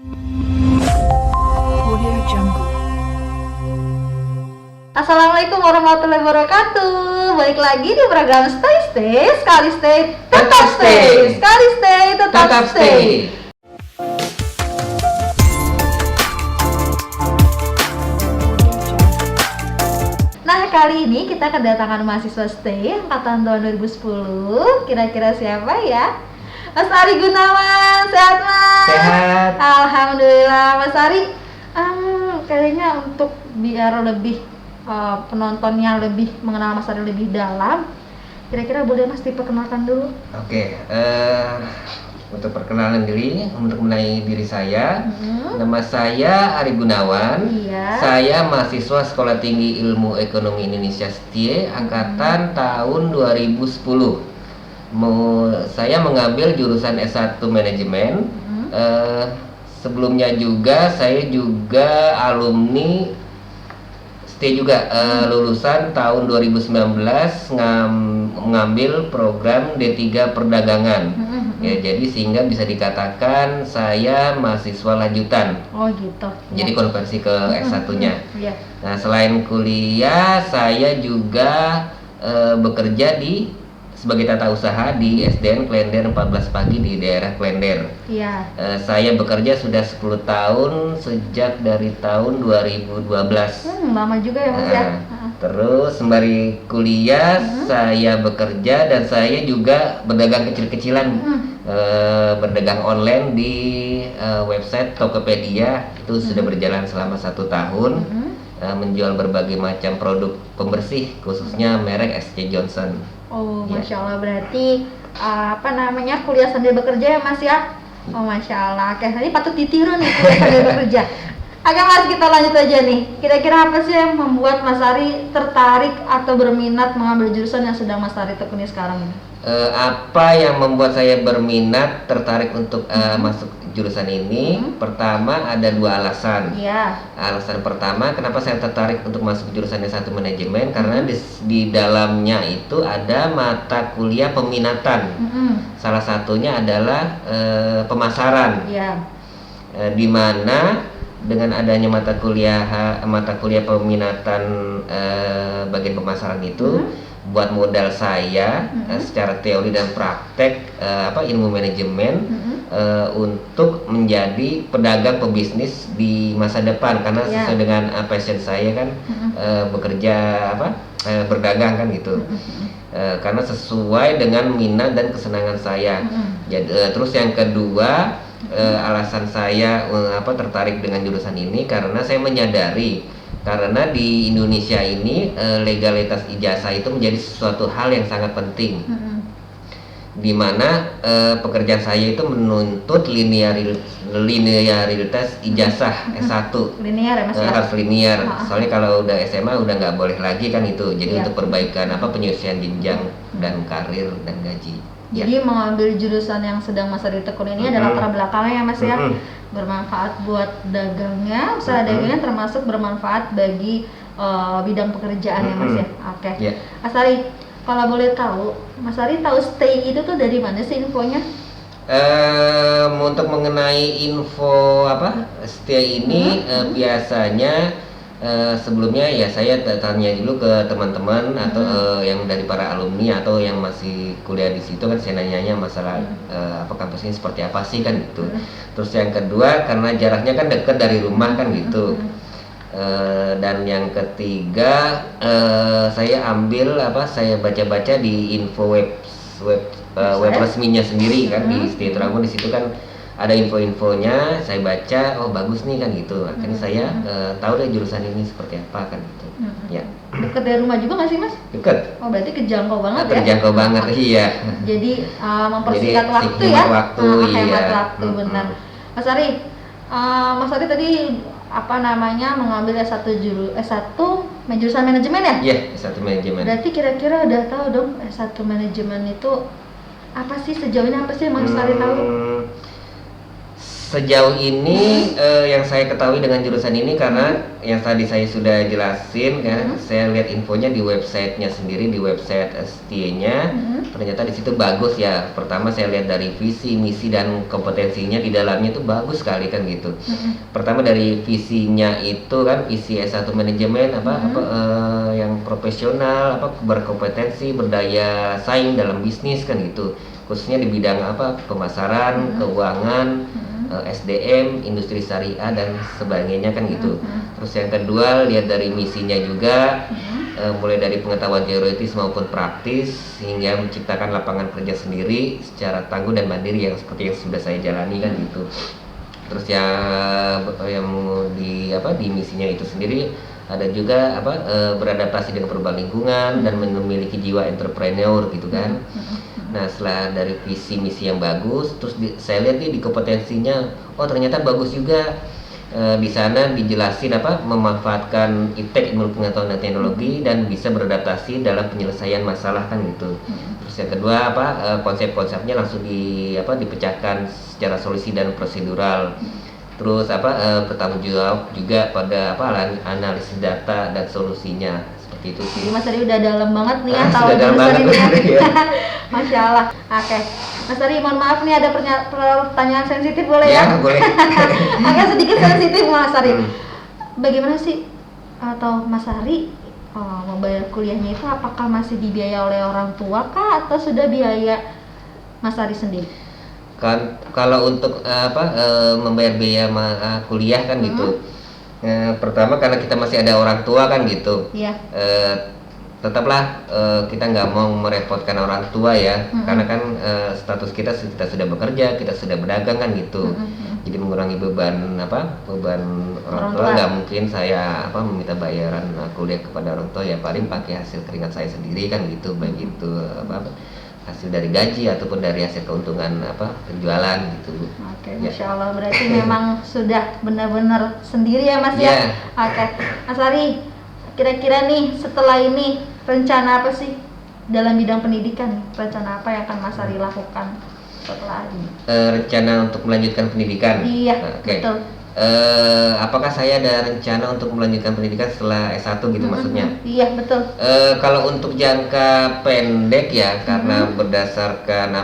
Audio Jungle. Assalamualaikum warahmatullahi wabarakatuh. Balik lagi di program Stay. Sekali stay, tetap stay. Sekali stay, tetap stay. Nah, kali ini kita kedatangan mahasiswa Stay angkatan tahun 2010. Kira-kira siapa ya? Mas Ari Gunawan, sehat Mas? Sehat. Alhamdulillah. Mas Ari, kayaknya untuk biar lebih penontonnya lebih mengenal Mas Ari lebih dalam, kira-kira boleh Mas diperkenalkan dulu? Oke, untuk perkenalan diri, untuk mengenai diri saya, nama saya Ari Gunawan. Iya. Saya mahasiswa Sekolah Tinggi Ilmu Ekonomi Indonesia STIE angkatan tahun 2010. Saya mengambil jurusan S1 Manajemen. Sebelumnya juga saya juga alumni STIE juga, lulusan tahun 2019 mengambil program D3 Perdagangan. Ya, jadi sehingga bisa dikatakan saya mahasiswa lanjutan. Oh gitu. Jadi konversi ke S1-nya. Iya. Nah, selain kuliah, saya juga bekerja sebagai tata usaha di SDN Klender 14 Pagi di daerah Klender. Iya. Saya bekerja sudah 10 tahun sejak dari tahun 2012. Lama juga ya Mas ya. Terus sembari kuliah saya bekerja dan saya juga berdagang kecil-kecilan, berdagang online di website Tokopedia. Itu sudah berjalan selama 1 tahun, menjual berbagai macam produk pembersih khususnya merek SC Johnson. Oh, Ya. Masya Allah, berarti kuliah sambil bekerja ya Mas ya? Oh, Masya Allah, oke, tadi patut ditiru nih kuliah sambil bekerja. Oke Mas, kita lanjut aja nih. Kira-kira apa sih yang membuat Mas Ari tertarik atau berminat mengambil jurusan yang sedang Mas Ari tekuni sekarang ini? Apa yang membuat saya berminat tertarik untuk masuk jurusan ini? Pertama, ada 2 alasan. Iya. Alasan pertama, kenapa saya tertarik untuk masuk jurusan S1 Manajemen, karena di dalamnya itu ada mata kuliah peminatan. Salah satunya adalah pemasaran. Iya. Di mana dengan adanya mata kuliah peminatan bagian pemasaran itu buat modal saya secara teori dan praktek ilmu manajemen untuk menjadi pedagang pebisnis di masa depan, karena sesuai dengan passion saya kan, bekerja berdagang kan gitu. Karena sesuai dengan minat dan kesenangan saya. Jadi, terus yang kedua, alasan saya tertarik dengan jurusan ini karena saya menyadari karena di Indonesia ini legalitas ijazah itu menjadi sesuatu hal yang sangat penting. Di mana pekerjaan saya itu menuntut linearitas ijazah S1. Linear ya Mas ya? Harus linear. Soalnya kalau udah SMA udah nggak boleh lagi kan itu. Jadi untuk perbaikan penyesuaian jenjang dan karir dan gaji. Jadi mengambil jurusan yang sedang Mas Ari tekuni ini adalah latar belakangnya ya Mas ya, bermanfaat buat dagangnya, usaha dagangnya, termasuk bermanfaat bagi bidang pekerjaan ya Mas ya. Oke. Mas Ari, kalau boleh tahu, Mas Ari tahu Stay itu tuh dari mana sih infonya? Untuk mengenai info Stay ini biasanya sebelumnya ya saya tanya dulu ke teman-teman atau yang dari para alumni atau yang masih kuliah di situ kan, saya nanyanya masalah kampus ini seperti apa sih kan gitu. Terus yang kedua, karena jaraknya kan dekat dari rumah kan gitu. Dan yang ketiga, saya ambil saya baca-baca di info web resminya sendiri kan, di Stay Trabun. Di situ kan ada info-infonya, saya baca, oh bagus nih kan gitu. Akhirnya saya tahu deh jurusan ini seperti apa kan gitu. Ya. Dekat dari rumah juga nggak sih Mas? Dekat. Oh berarti kejangkau banget ya? Terjangkau banget, iya. Jadi mempersingkat waktu ya? Hemat waktu, hemat waktu, benar. Mas Ari tadi mengambil S1 jurusan manajemen ya? Iya, S1 Manajemen. Berarti kira-kira udah tahu dong S1 Manajemen itu apa sih, sejauh ini apa sih yang Mas Ari tahu? Sejauh ini yang saya ketahui dengan jurusan ini karena yang tadi saya sudah jelasin kan, saya lihat infonya di websitenya sendiri, di website ST-nya, ternyata di situ bagus ya. Pertama saya lihat dari visi, misi dan kompetensinya di dalamnya itu bagus sekali kan gitu. Pertama dari visinya itu kan visi S1 manajemen yang profesional, berkompetensi, berdaya saing dalam bisnis kan gitu. Khususnya di bidang pemasaran, keuangan, SDM, industri syariah dan sebagainya kan gitu. Terus yang kedua lihat dari misinya juga, mulai dari pengetahuan teoritis maupun praktis hingga menciptakan lapangan kerja sendiri secara tangguh dan mandiri yang seperti yang sudah saya jalani kan gitu. Terus yang di misinya itu sendiri ada juga beradaptasi dengan perubahan lingkungan dan memiliki jiwa entrepreneur gitu kan. Nah setelah dari visi misi yang bagus, terus saya lihat di kompetensinya, oh ternyata bagus juga. Di sana dijelasin memanfaatkan iptek, ilmu pengetahuan dan teknologi, dan bisa beradaptasi dalam penyelesaian masalah kan gitu. Terus yang kedua konsep-konsepnya langsung dipecahkan secara solusi dan prosedural. Terus bertanggung jawab juga pada analisis data dan solusinya. Itu sih. Jadi Mas Ari udah dalam banget nih ya tahu dalam banget ini ya. Masya Allah. Oke, Mas Ari mohon maaf nih ada pertanyaan sensitif boleh ya? Ya boleh. Agak sedikit sensitif Mas Ari. Bagaimana sih atau Mas Ari membayar kuliahnya itu apakah masih dibiayai oleh orang tua kah atau sudah biaya Mas Ari sendiri? Kan kalau untuk membayar biaya kuliah kan gitu. Pertama karena kita masih ada orang tua kan gitu. Iya. Tetaplah kita nggak mau merepotkan orang tua ya, karena kan status kita sudah bekerja, kita sudah berdagang kan gitu. Jadi mengurangi beban orang tua, nggak mungkin saya meminta bayaran kuliah kepada orang tua ya, paling pakai hasil keringat saya sendiri kan gitu, baik itu hasil dari gaji ataupun dari hasil keuntungan penjualan gitu. Oke, Masya Allah, berarti memang sudah benar-benar sendiri ya Mas ya. Oke, Mas Ari, kira-kira nih setelah ini rencana apa sih dalam bidang pendidikan? Rencana apa yang akan Mas Ari lakukan setelah ini? Rencana untuk melanjutkan pendidikan. Iya, betul. Apakah saya ada rencana untuk melanjutkan pendidikan setelah S1 gitu maksudnya? Iya, betul. Kalau untuk jangka pendek ya, karena berdasarkan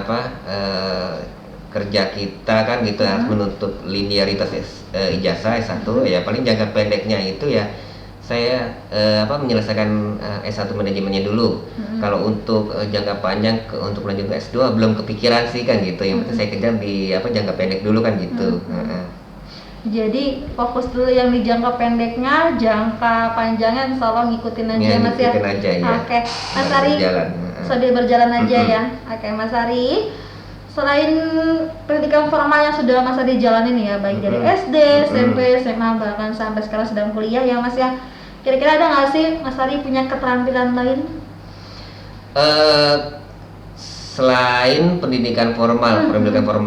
kerja kita kan gitu harus menuntut linearitas ijazah S1 ya, paling jangka pendeknya itu ya saya menyelesaikan S1 manajemennya dulu. Kalau untuk jangka panjang untuk melanjutkan S2 belum kepikiran sih kan gitu. Yang penting saya kejar di jangka pendek dulu kan gitu. Jadi fokus dulu yang di jangka pendeknya, jangka panjangnya insya Allah ngikutin aja Mas ya. Ngikutin aja ya. Oke, Mas Ari sambil berjalan aja ya. Oke, Mas Ari, selain pendidikan formal yang sudah Mas Ari jalanin ya, baik dari SD, SMP, SMA, bahkan sampai sekarang sedang kuliah ya Mas ya. Kira-kira ada nggak sih Mas Ari punya keterampilan lain? Selain pendidikan formal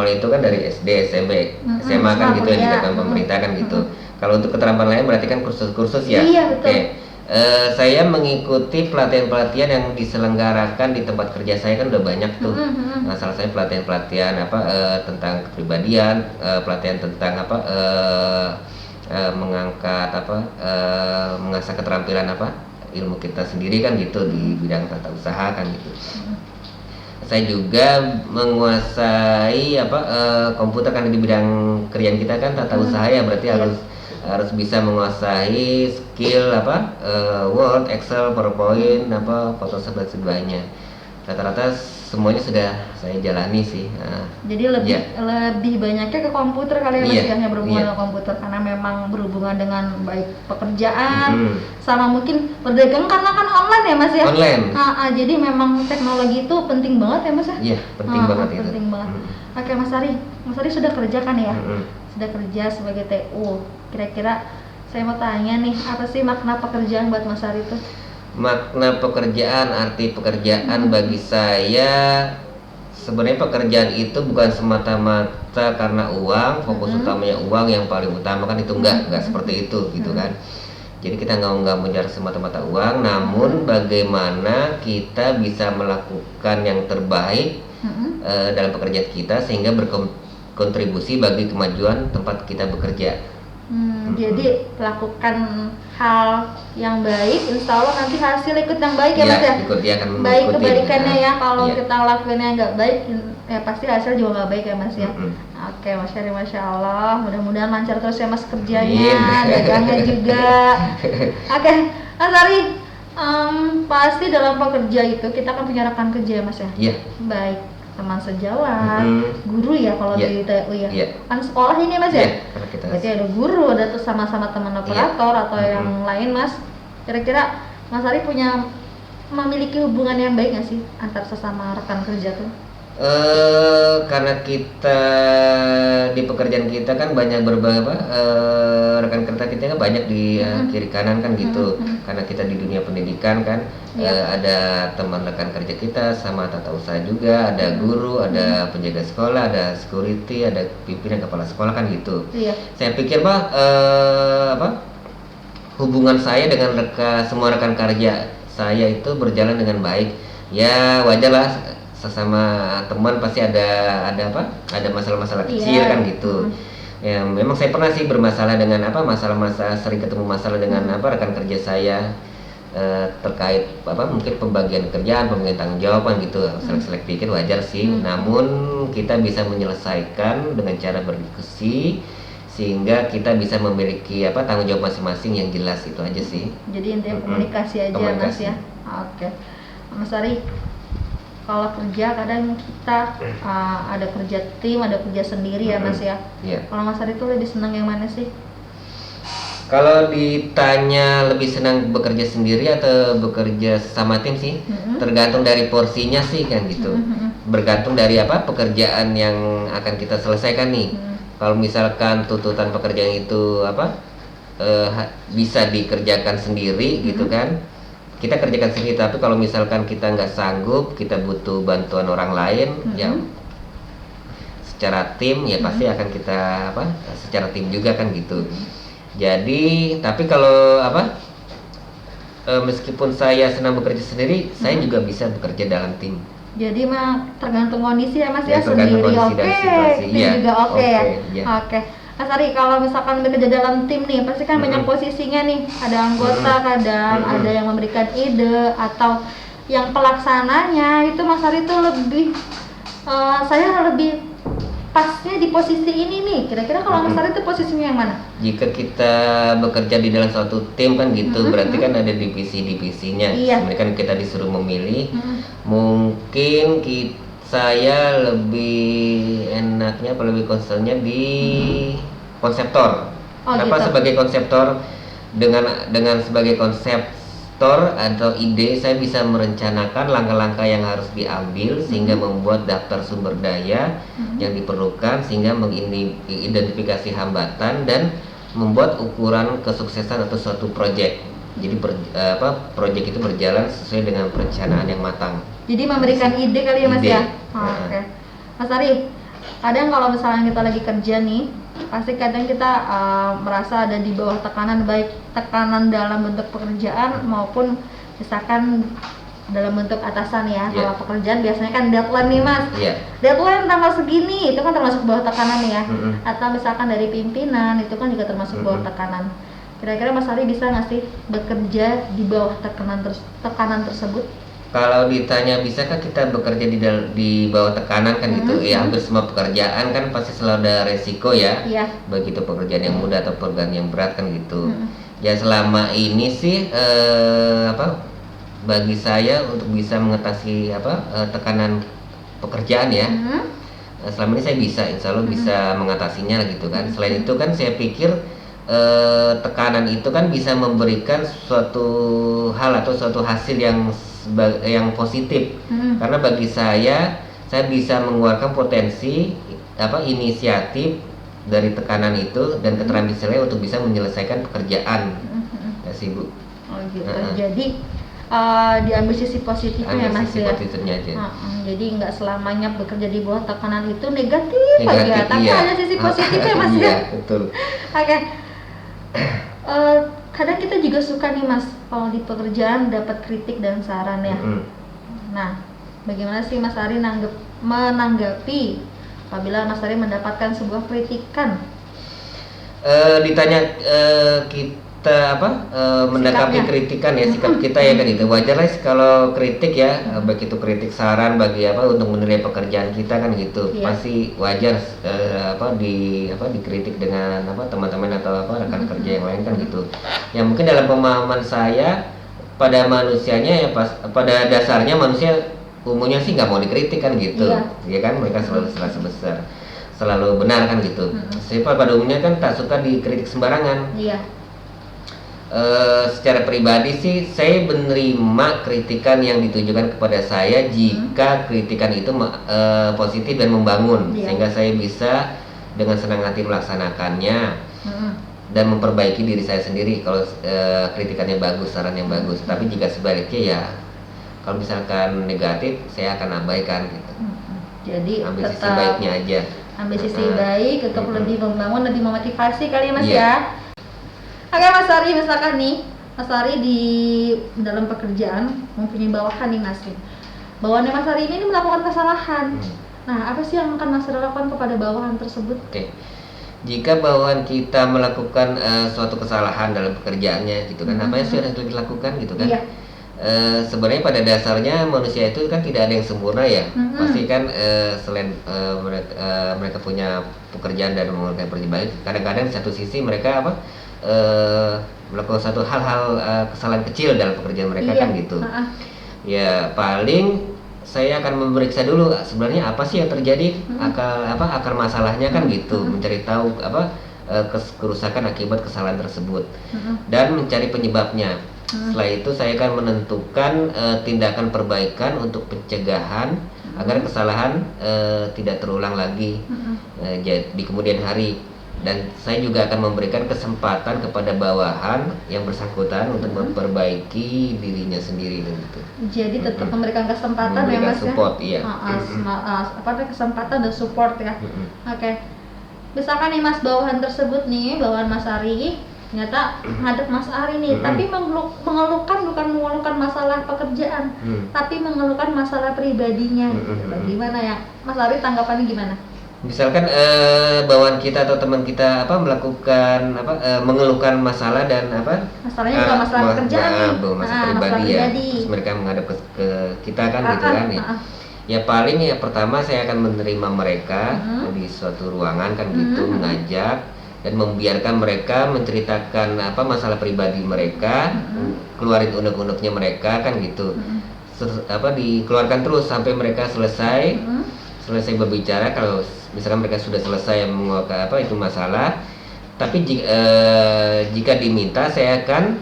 itu kan dari SD, SMP, SMA kan gitu yang dikatakan pemerintah kan gitu. Kalau untuk keterampilan lain berarti kan kursus-kursus ya. Iya, betul. Oke. Saya mengikuti pelatihan-pelatihan yang diselenggarakan di tempat kerja saya kan udah banyak tuh. Nah, salah satu pelatihan-pelatihan tentang kepribadian, pelatihan tentang mengangkat mengasah keterampilan ilmu kita sendiri kan gitu di bidang tata usaha kan gitu. Saya juga menguasai komputer kan di bidang kerjaan kita kan tata usaha ya, berarti harus bisa menguasai skill Word, Excel, PowerPoint, Photoshop dan sebagainya. Rata-rata semuanya sudah saya jalani sih. Jadi lebih banyaknya ke komputer kali ya Mas yang berhubungan dengan komputer, karena memang berhubungan dengan baik pekerjaan sama mungkin berdagang karena kan online ya Mas ya. Online. Jadi memang teknologi itu penting banget ya Mas ya. Iya, penting banget itu. Penting banget. Oke Mas Ari sudah kerja kan ya? Sudah kerja sebagai TU. Kira-kira saya mau tanya nih, apa sih makna pekerjaan buat Mas Ari itu? Makna pekerjaan, arti pekerjaan bagi saya sebenarnya pekerjaan itu bukan semata-mata karena uang, fokus utamanya uang yang paling utama kan itu enggak seperti itu gitu kan. Jadi kita nggak mengejar semata-mata uang, namun bagaimana kita bisa melakukan yang terbaik dalam pekerjaan kita sehingga kontribusi bagi kemajuan tempat kita bekerja. Jadi lakukan hal yang baik, insya Allah nanti hasil ikut yang baik ya Mas ya. Ikut dia akan Baik mengikuti. kebalikannya ya, kalau Iya. kita lakuinnya nggak baik, ya pasti hasil juga nggak baik ya Mas ya. Mm-mm. Oke Mas Heri, Masya Allah, mudah-mudahan lancar terus ya Mas kerjanya, Amin. dagangnya juga. Oke Mas Ari, pasti dalam pekerja itu kita kan punya rekan kerja ya Mas ya. Iya. Baik teman sejawat, guru ya kalau Iya. di TU ya. Iya. Kan sekolah ini Mas ya. Iya, karena kita Berarti ada guru, ada tuh sama-sama teman operator atau yang lain Mas. Kira-kira Mas Ari memiliki hubungan yang baik nggak sih antar sesama rekan kerja tuh? Karena kita di pekerjaan kita kan banyak berbagai rekan kerja kita kan banyak di kiri kanan kan gitu. Karena kita di dunia pendidikan kan, ada teman rekan kerja kita sama tata usaha juga, ada guru, ada penjaga sekolah, ada security, ada pimpinan kepala sekolah kan gitu. Iya. Saya pikir hubungan saya dengan semua rekan kerja saya itu berjalan dengan baik. Ya wajar lah, sesama teman pasti ada masalah-masalah kecil kan gitu. Ya memang saya pernah sih bermasalah dengan masalah-masalah, sering ketemu masalah dengan rekan kerja saya terkait mungkin pembagian kerjaan, pembagian tanggung jawaban gitu. Selek-selek dikit wajar sih. Namun kita bisa menyelesaikan dengan cara berdiskusi sehingga kita bisa memiliki tanggung jawab masing-masing yang jelas, itu aja sih. Jadi intinya komunikasi aja Mas ya. Oke. Mas Ari, kalau kerja kadang kita ada kerja tim, ada kerja sendiri ya Mas ya. Iya. Kalau Mas Ari itu lebih senang yang mana sih? Kalau ditanya lebih senang bekerja sendiri atau bekerja sama tim sih, tergantung dari porsinya sih kan gitu. Bergantung dari pekerjaan yang akan kita selesaikan nih. Kalau misalkan tuntutan pekerjaan itu bisa dikerjakan sendiri gitu kan, kita kerjakan sendiri. Tapi kalau misalkan kita nggak sanggup, kita butuh bantuan orang lain, ya secara tim ya pasti akan kita secara tim juga kan gitu. Jadi tapi kalau meskipun saya senang bekerja sendiri, saya juga bisa bekerja dalam tim. Jadi mah tergantung kondisi ya Mas Ya, ya, tergantung sendiri kondisi dan oke, situasi. tim Iya, juga oke ya. iya. Oke. Mas Ari, kalau misalkan bekerja dalam tim nih, pasti kan banyak posisinya nih. Ada anggota kadang, ada yang memberikan ide atau yang pelaksananya itu Mas Ari tuh lebih saya lebih pasnya di posisi ini nih. Kira-kira kalau Mas Ari tuh posisinya yang mana? Jika kita bekerja di dalam suatu tim kan gitu, berarti kan ada divisi-divisinya. Iya. Sebenarnya kan kita disuruh memilih. Mungkin saya lebih enaknya atau lebih concernnya di konseptor. Oh, Kenapa gitu. sebagai konseptor? Dengan sebagai konseptor atau ide, saya bisa merencanakan langkah-langkah yang harus diambil sehingga membuat daftar sumber daya yang diperlukan, sehingga mengidentifikasi hambatan dan membuat ukuran kesuksesan atau suatu proyek. Jadi proyek itu berjalan sesuai dengan perencanaan yang matang. Jadi memberikan ide kali ya Mas Ide. ya. Oke. Mas Ari, kadang kalau misalnya kita lagi kerja nih, pasti kadang kita merasa ada di bawah tekanan, baik tekanan dalam bentuk pekerjaan maupun misalkan dalam bentuk atasan ya. Kalau pekerjaan biasanya kan deadline nih Mas. Iya. Deadline tanggal segini, itu kan termasuk bawah tekanan ya. Atau misalkan dari pimpinan, itu kan juga termasuk bawah tekanan. Kira-kira Mas Ari bisa nggak sih bekerja di bawah tekanan tersebut? Kalau ditanya bisakah kita bekerja di bawah tekanan kan gitu, ya hampir semua pekerjaan kan pasti selalu ada resiko ya. Iya. Begitu pekerjaan yang mudah atau pekerjaan yang berat kan gitu. Ya selama ini sih bagi saya untuk bisa mengatasi tekanan pekerjaan ya. Selama ini saya bisa, insya Allah bisa mengatasinya gitu kan. Selain itu kan saya pikir tekanan itu kan bisa memberikan suatu hal atau suatu hasil yang positif. Karena bagi saya bisa mengeluarkan potensi inisiatif dari tekanan itu dan keterampilan saya untuk bisa menyelesaikan pekerjaan. Ya sih Bu. Oh gitu. Jadi diambil sisi positifnya ya Mas sisi ya. positifnya aja. Jadi nggak selamanya bekerja di bawah tekanan itu negatif aja, tapi iya. ada sisi positifnya Mas Iya, ya. betul. Oke. Kadang kita juga suka nih Mas kalau di pekerjaan dapat kritik dan saran ya. Nah, bagaimana sih Mas Ari menanggapi apabila Mas Ari mendapatkan sebuah kritikan? Ditanya kita mendakapi Sikapnya. kritikan ya, sikap kita ya kan itu wajar lah kalau kritik ya, baik itu kritik saran bagi untuk menilai pekerjaan kita kan gitu, Iya. pasti wajar dikritik dengan teman-teman atau rekan kerja yang lain kan gitu. Ya mungkin dalam pemahaman saya pada manusianya ya pada dasarnya manusia umumnya sih nggak mau dikritik kan gitu, Iya. ya kan mereka selalu serasa besar, selalu benar kan gitu. Saya pada umumnya kan tak suka dikritik sembarangan. Iya. Secara pribadi sih saya menerima kritikan yang ditujukan kepada saya jika kritikan itu positif dan membangun, Iya. sehingga saya bisa dengan senang hati melaksanakannya dan memperbaiki diri saya sendiri kalau kritikannya bagus, saran yang bagus. Tapi jika sebaliknya ya kalau misalkan negatif saya akan abaikan gitu. Jadi Ambil sisi tetap baiknya aja. ambil sisi baik untuk lebih membangun, lebih memotivasi kali ya Mas Iya. ya. Oke Mas Ari, misalkan nih Mas Ari di dalam pekerjaan mempunyai bawahan nih Mas. Bawahannya Mas Ari ini melakukan kesalahan. Nah, apa sih yang akan Mas Ari lakukan kepada bawahan tersebut? Oke. Jika bawahan kita melakukan suatu kesalahan dalam pekerjaannya gitu kan, apa yang sudah dilakukan gitu kan? Iya. Sebenarnya pada dasarnya manusia itu kan tidak ada yang sempurna ya. Pasti kan selain mereka punya pekerjaan dan mengerjakan pekerjaan baik, kadang-kadang di satu sisi mereka melakukan satu hal-hal kesalahan kecil dalam pekerjaan mereka kan gitu. Ya paling saya akan memeriksa dulu sebenarnya apa sih yang terjadi, akar masalahnya kan gitu, mencari tahu kerusakan akibat kesalahan tersebut dan mencari penyebabnya. Setelah itu saya akan menentukan tindakan perbaikan untuk pencegahan agar kesalahan tidak terulang lagi di kemudian hari. Dan saya juga akan memberikan kesempatan kepada bawahan yang bersangkutan untuk memperbaiki dirinya sendiri gitu. Jadi tetap memberikan kesempatan Memberikan ya Mas support, ya. iya. Kesempatan dan support ya. Oke. Misalkan nih Mas bawahan tersebut nih, bawahan Mas Ari ternyata ngadep Mas Ari nih, tapi mengeluhkan bukan mengeluhkan masalah pekerjaan, tapi mengeluhkan masalah pribadinya. Bagaimana ya? Mas Ari tanggapannya gimana? Misalkan bawahan kita atau teman kita melakukan mengeluhkan masalah dan Masalahnya bukan masalah pekerjaan nih. masalah pribadi ya. Terus mereka menghadap ke kita kan gitu kan ya. Ya paling ya pertama saya akan menerima mereka di suatu ruangan kan gitu, mengajak dan membiarkan mereka menceritakan masalah pribadi mereka, keluarin unek-uneknya mereka kan gitu. Dikeluarkan terus sampai mereka selesai berbicara. Kalau misalkan mereka sudah selesai mengeluarkan itu masalah, tapi jika diminta saya akan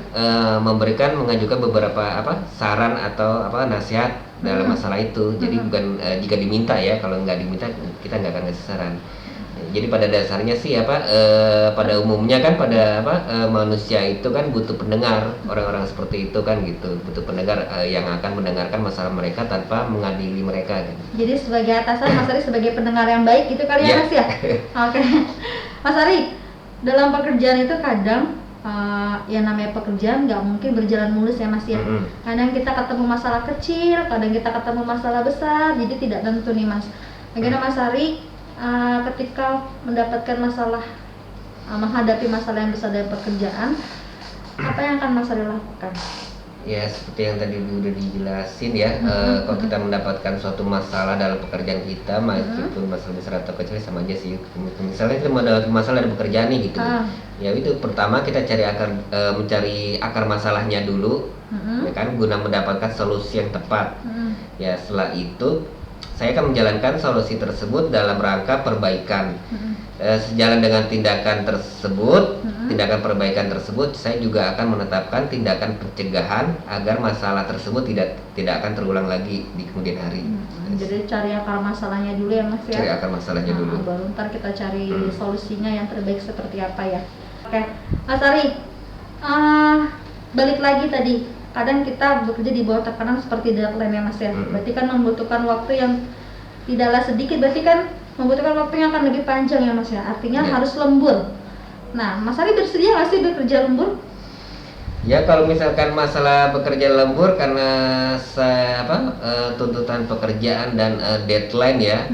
mengajukan beberapa saran atau nasihat dalam masalah itu. Jadi bukan jika diminta ya, kalau nggak diminta kita nggak akan ngasih saran. Jadi pada dasarnya sih pada umumnya kan manusia itu kan butuh pendengar, orang-orang seperti itu kan gitu, butuh pendengar yang akan mendengarkan masalah mereka tanpa mengadili mereka gitu. Jadi sebagai atasan Mas Ari sebagai pendengar yang baik gitu kali ya Mas ya. Oke. Mas Ari, dalam pekerjaan itu kadang yang namanya pekerjaan nggak mungkin berjalan mulus ya Mas ya. Kadang kita ketemu masalah kecil, kadang kita ketemu masalah besar, jadi tidak tentu nih Mas. Bagaimana Mas Ari ketika mendapatkan masalah, menghadapi masalah yang besar dalam pekerjaan, apa yang akan Mas Ari lakukan? Ya seperti yang tadi udah dijelasin ya, kalau kita mendapatkan suatu masalah dalam pekerjaan kita, meskipun masalah besar atau kecil sama aja sih. Misalnya kita mendapatkan masalah dalam pekerjaan nih gitu, ya itu pertama kita mencari akar masalahnya dulu, ya kan, guna mendapatkan solusi yang tepat. Ya setelah itu saya akan menjalankan solusi tersebut dalam rangka perbaikan. Sejalan dengan tindakan tersebut, tindakan perbaikan tersebut, saya juga akan menetapkan tindakan pencegahan agar masalah tersebut tidak akan terulang lagi di kemudian hari. Jadi cari akar masalahnya dulu ya Mas ya. Cari akar masalahnya dulu. Baru ntar kita cari solusinya yang terbaik seperti apa ya. Oke, Mas Ari, balik lagi tadi. Kadang kita bekerja di bawah tekanan seperti deadline ya Mas ya. Berarti kan membutuhkan waktu yang tidaklah sedikit, berarti kan membutuhkan waktu yang akan lebih panjang ya Mas ya. Artinya harus lembur. Nah, Mas Ari bersedia nggak sih bekerja lembur? Ya kalau misalkan masalah bekerja lembur karena saya tuntutan pekerjaan dan deadline ya,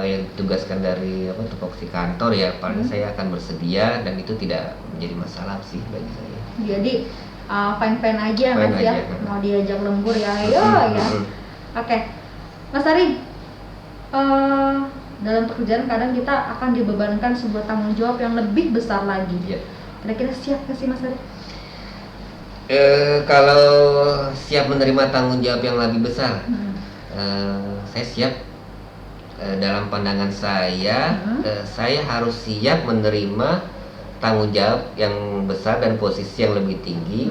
yang ditugaskan dari tupoksi kantor ya, paling saya akan bersedia dan itu tidak menjadi masalah sih bagi saya. Jadi fine-fine aja Fine Mas ya, aja. mau diajak lembur ya ayo ya. Oke, Mas Ari, dalam pekerjaan kadang kita akan dibebankan sebuah tanggung jawab yang lebih besar lagi. Ya. Kira-kira siap nggak sih Mas Ari? Kalau siap menerima tanggung jawab yang lebih besar, saya siap. Dalam pandangan saya harus siap menerima tanggung jawab yang besar dan posisi yang lebih tinggi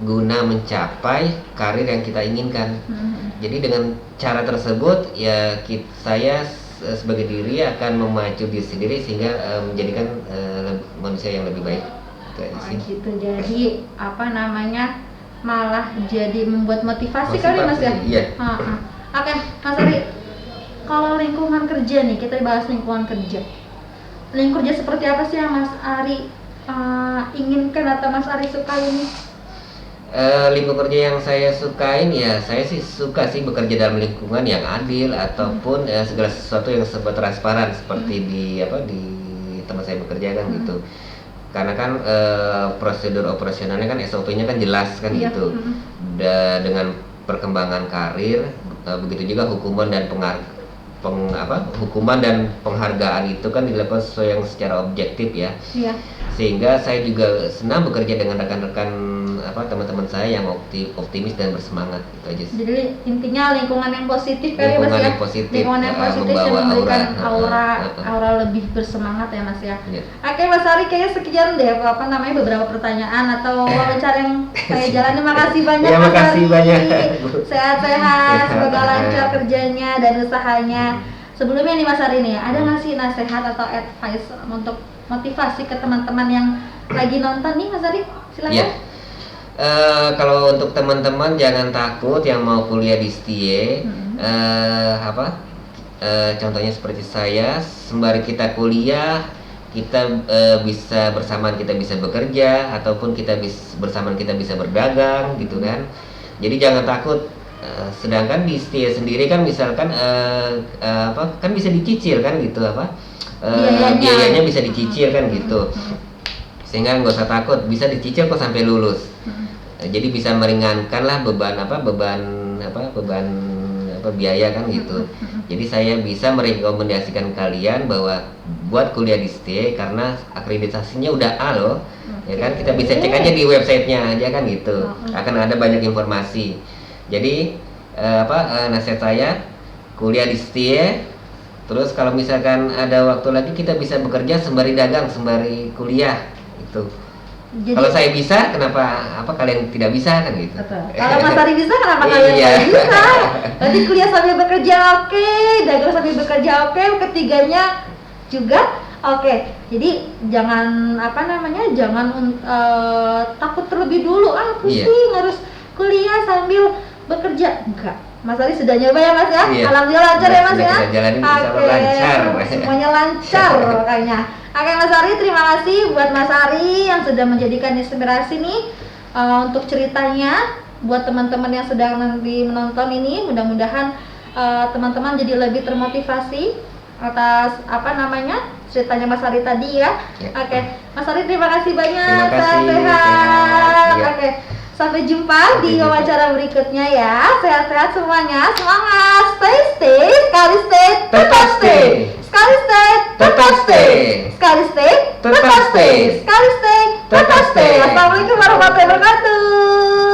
guna mencapai karir yang kita inginkan. Jadi dengan cara tersebut ya saya sebagai diri akan memacu diri sendiri sehingga menjadikan manusia yang lebih baik. Itu aja sih. Gitu. Jadi malah jadi membuat motivasi kali Mas ya. Iya. Oke, Mas Ari, kalau lingkungan kerja nih, kita bahas lingkungan kerja. Lingkungan kerja seperti apa sih yang Mas Ari inginkan atau Mas Ari suka ini? Lingkungan kerja yang saya sukain ya, saya sih suka sih bekerja dalam lingkungan yang adil ataupun segala sesuatu yang serba transparan seperti di tempat saya bekerja kan gitu. Karena kan prosedur operasionalnya kan SOP-nya kan jelas kan gitu. Dengan perkembangan karir, begitu juga hukuman dan hukuman dan penghargaan itu kan dilakukan sesuai yang secara objektif ya. Iya. Sehingga saya juga senang bekerja dengan rekan-rekan teman-teman saya yang optimis dan bersemangat, itu aja sih. Jadi intinya lingkungan yang positif kali Mas Lingkungan ya. yang positif, Lingkungan yang positif yang membawa memberikan aura. aura lebih bersemangat ya Mas ya. Iya. Oke Mas Ari, kayaknya sekian deh beberapa pertanyaan atau wawancara yang saya jalani. Makasih banyak Ya, Mas makasih Ari. banyak. Sehat-sehat, semoga Sehat. lancar kerjanya dan usahanya. Sebelumnya nih Mas Ari nih, ada nggak sih nasihat atau advice untuk motivasi ke teman-teman yang lagi nonton nih Mas Ari? Silakan. Iya. Kalau untuk teman-teman jangan takut yang mau kuliah di STIE. Contohnya seperti saya, sembari kita kuliah kita bisa bersamaan kita bisa bekerja ataupun bersamaan kita bisa berdagang gitu kan. Jadi jangan takut. Sedangkan di STIE sendiri kan misalkan kan bisa dicicil kan gitu biayanya bisa dicicil kan gitu. Sehingga nggak usah takut, bisa dicicil kok sampai lulus. Jadi bisa meringankan lah beban biaya kan gitu. Jadi saya bisa merekomendasikan kalian bahwa buat kuliah di STIE karena akreditasinya udah A loh. Ya kan, kita bisa cek aja di websitenya aja kan gitu. Akan ada banyak informasi. Jadi nasihat saya kuliah di STIE. Terus kalau misalkan ada waktu lagi kita bisa bekerja sembari dagang, sembari kuliah itu. Jadi, kalau saya bisa, kenapa kalian tidak bisa kan gitu? Kalau Mas Ari bisa, kenapa kalian Iya. nggak bisa? Nanti kuliah sambil bekerja oke, dagang sambil bekerja oke, ketiganya juga oke. Jadi jangan jangan takut terlebih dulu. Pusing harus kuliah sambil bekerja. Enggak. Mas Ari sudah nyoba ya Mas ya? Iya. Alhamdulillah lancar ya Mas Sudah ya? kita jalanin, insya Allah lancar. Semuanya lancar kayaknya. Oke Mas Ari, terima kasih buat Mas Ari yang sudah menjadikan inspirasi nih untuk ceritanya buat teman-teman yang sedang nanti menonton ini. Mudah-mudahan teman-teman jadi lebih termotivasi atas ceritanya Mas Ari tadi ya. Oke, Mas Ari terima kasih banyak. Terima kasih. Sehat. Iya. Oke. Sampai jumpa di wawancara berikutnya ya. Sehat-sehat semuanya. Semangat. Stay, sekali stay, tetap stay. Sekali stay, tetap stay. Sekali stay, tetap stay. Sekali stay, tetap stay. Assalamualaikum warahmatullahi wabarakatuh.